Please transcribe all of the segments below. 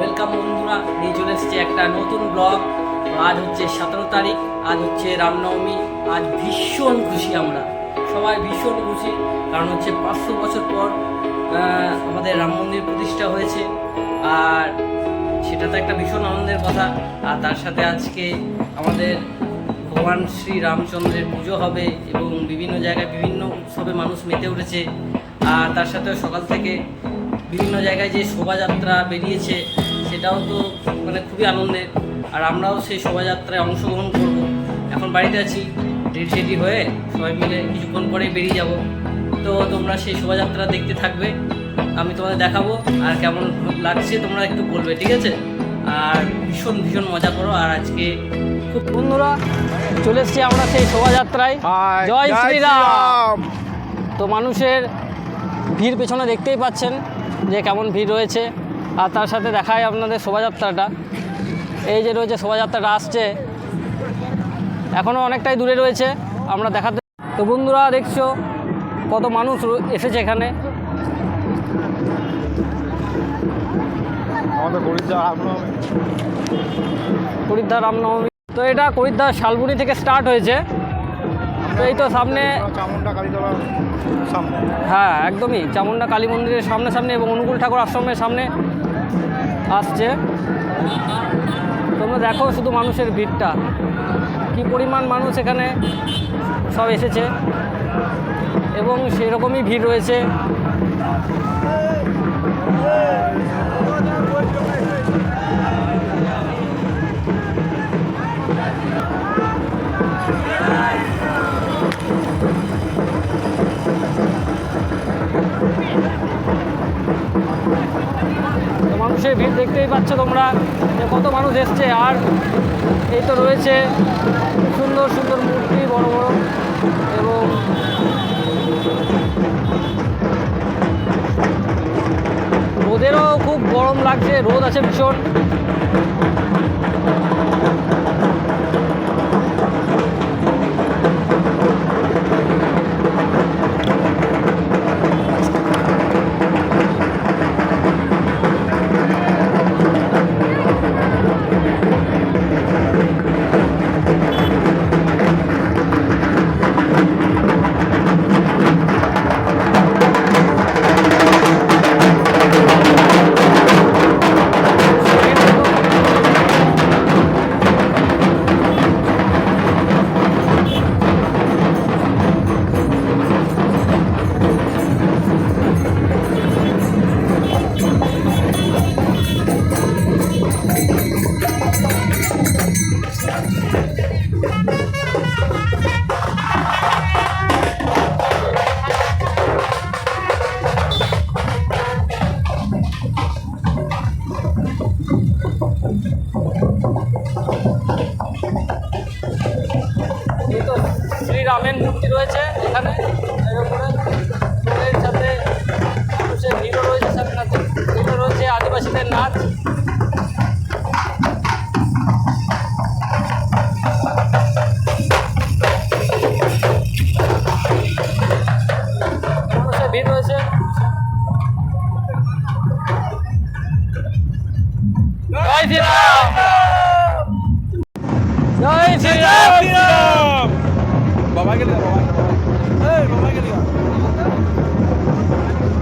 Welcome বন্ধুরা, নিয়ে চলে এসেছে একটা নতুন ব্লগ। আজ হচ্ছে 17 তারিখ, আজ হচ্ছে রামনবমী। আজ ভীষণ খুশি, আমরা সবাই ভীষণ খুশি, কারণ হচ্ছে 500 বছর পর আমাদের রাম মন্দির প্রতিষ্ঠা হয়েছে। আর সেটা তো একটা ভীষণ আনন্দের কথা। আর তার সাথে আজকে আমাদের ভগবান শ্রী রামচন্দ্রের পুজো হবে এবং বিভিন্ন জায়গায় বিভিন্ন উৎসবে মানুষ মেতে উঠেছে। আর তার সাথে সকাল থেকে বিভিন্ন জায়গায় যে শোভাযাত্রা বেরিয়েছে, সেটাও তো খুবই আনন্দের। আর আমরাও সেই শোভাযাত্রায় অংশগ্রহণ করব। এখন বাড়িতে আছি, রেডি হয়ে সবাই মিলে কিছুক্ষণ পরেই বেরিয়ে যাব। তো তোমরা সেই শোভাযাত্রা দেখতে থাকবে, আমি তোমাদের দেখাবো। আর কেমন লাগছে তোমরা একটু বলবে, ঠিক আছে? আর ভীষণ ভীষণ মজা করো। আর আজকে খুব বন্ধুরা চলে এসেছি আমরা সেই শোভাযাত্রায়। জয় শ্রীরাম। তো মানুষের ভিড় পেছনে দেখতেই পাচ্ছেন যে কেমন ভিড় রয়েছে। আর তার সাথে দেখায় আপনাদের শোভাযাত্রাটা, এই যে রয়েছে শোভাযাত্রাটা আসছে, এখনও অনেকটাই দূরে রয়েছে, আমরা দেখাতে। তো বন্ধুরা দেখছো কত মানুষ এসেছে এখানে। করিদ্দার রামনবমী, তো এটা করিদ্দার শালবনি থেকে স্টার্ট হয়েছে। তো এই তো সামনে চামুন্ডা কালীতলার সামনে, হ্যাঁ একদমই চামুন্ডা কালী মন্দিরের সামনে এবং অনুকূল ঠাকুর আশ্রমের সামনে আসছে। তোমরা দেখো শুধু মানুষের ভিড়টা, কি পরিমাণ মানুষ এখানে সব এসেছে এবং সেরকমই ভিড় রয়েছে। মানুষের ভিড় দেখতেই পাচ্ছ তোমরা যে কত মানুষ এসছে। আর এই তো রয়েছে সুন্দর সুন্দর মূর্তি, বড় বড়, এবং রোদেরও খুব গরম লাগছে, রোদ আছে ভীষণ। এই তো শ্রীরামের মূর্তি রয়েছে এখানে, এর সাথে মানুষের ভিড়ও রয়েছে, সাথে সাথে এটা রয়েছে আদিবাসীদের নাচ। মানুষের ভিড় রয়েছে। জয় শ্রীরাম, জয় শ্রীরাম।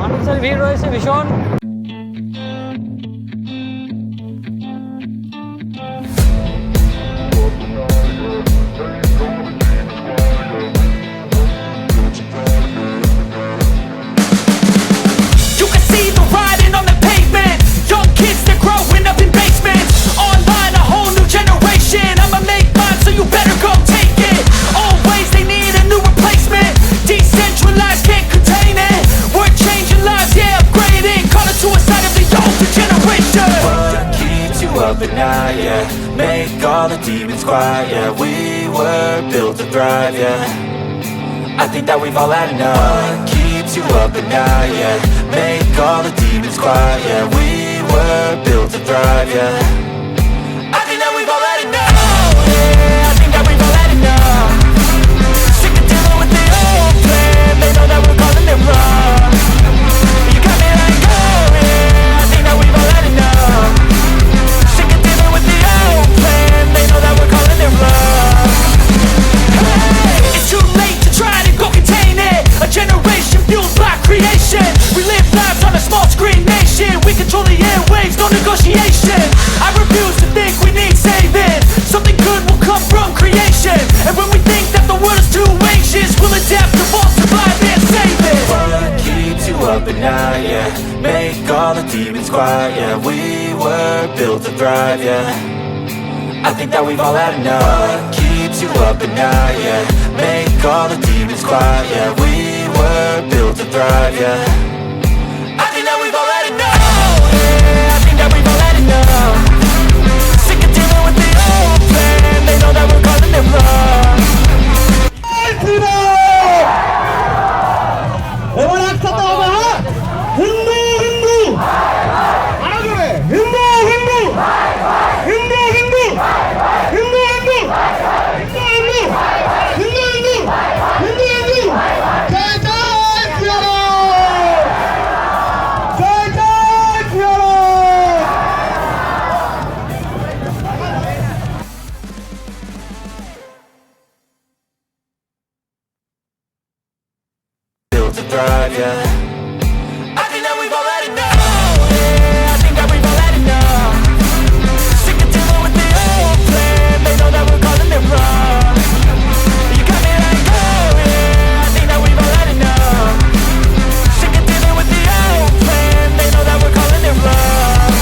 মানুষের ভিড় রয়েছে ভীষণ। At night, yeah. Make all the demons quiet, yeah. We were built to thrive, yeah. I think that we've all had enough. What keeps you up at night, yeah. Make all the demons quiet, yeah. We were built to thrive, yeah. I think that we've all had enough. Oh, yeah, I think that we've all had enough. Sick of dealing with the old plan. They know that we're calling it wrong. You got me like, oh, yeah, I think that we've all had enough. waves, no negotiation. I refuse to think we need saving. Something good will come from creation. And when we think that the world is too anxious, we'll adapt, evolve, survive and save it. What keeps you up at night, yeah? Make all the demons quiet, yeah. We were built to thrive, yeah. I think that we've all had enough. What keeps you up at night, yeah? Make all the demons quiet, yeah. We were built to thrive, yeah. I think that we've all had enough. Yeah, I think that we've all had enough. Sick of dealing with the old plan. They know that we're calling it bluff. এবার একসাথে হবে, হ্যাঁ? হিন্দু হিন্দু আরো জোরে, হিন্দু হিন্দু হিন্দু হিন্দু হিন্দু হিন্দু হিন্দু হিন্দু হিন্দু হিন্দু হিন্দু হিন্দু জয় জয় শ্রীরাম, জয় জয় Shriram. Built to thrive, yeah. I think that we've all had enough. Yeah, I think that we've all had enough. Sick of dealing with the old plan. They know that we're calling it wrong. You got me like, oh yeah, I think that we've all had enough. Sick of dealing with the old plan. They know that we're calling it wrong.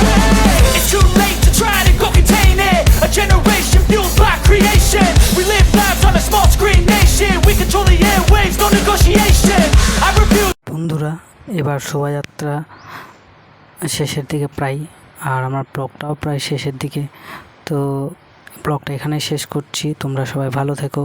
Hey, it's too late to try to go contain it. A generation fueled by creation. We live lives on a small screen nation. We control the airwaves, no negotiation. I refuse. বন্ধুরা, এবার শোভাযাত্রা শেষের দিকে প্রায়, আর আমার ব্লগটাও প্রায় শেষের দিকে। তো ব্লগটা এখানেই শেষ করছি। তোমরা সবাই ভালো থেকো।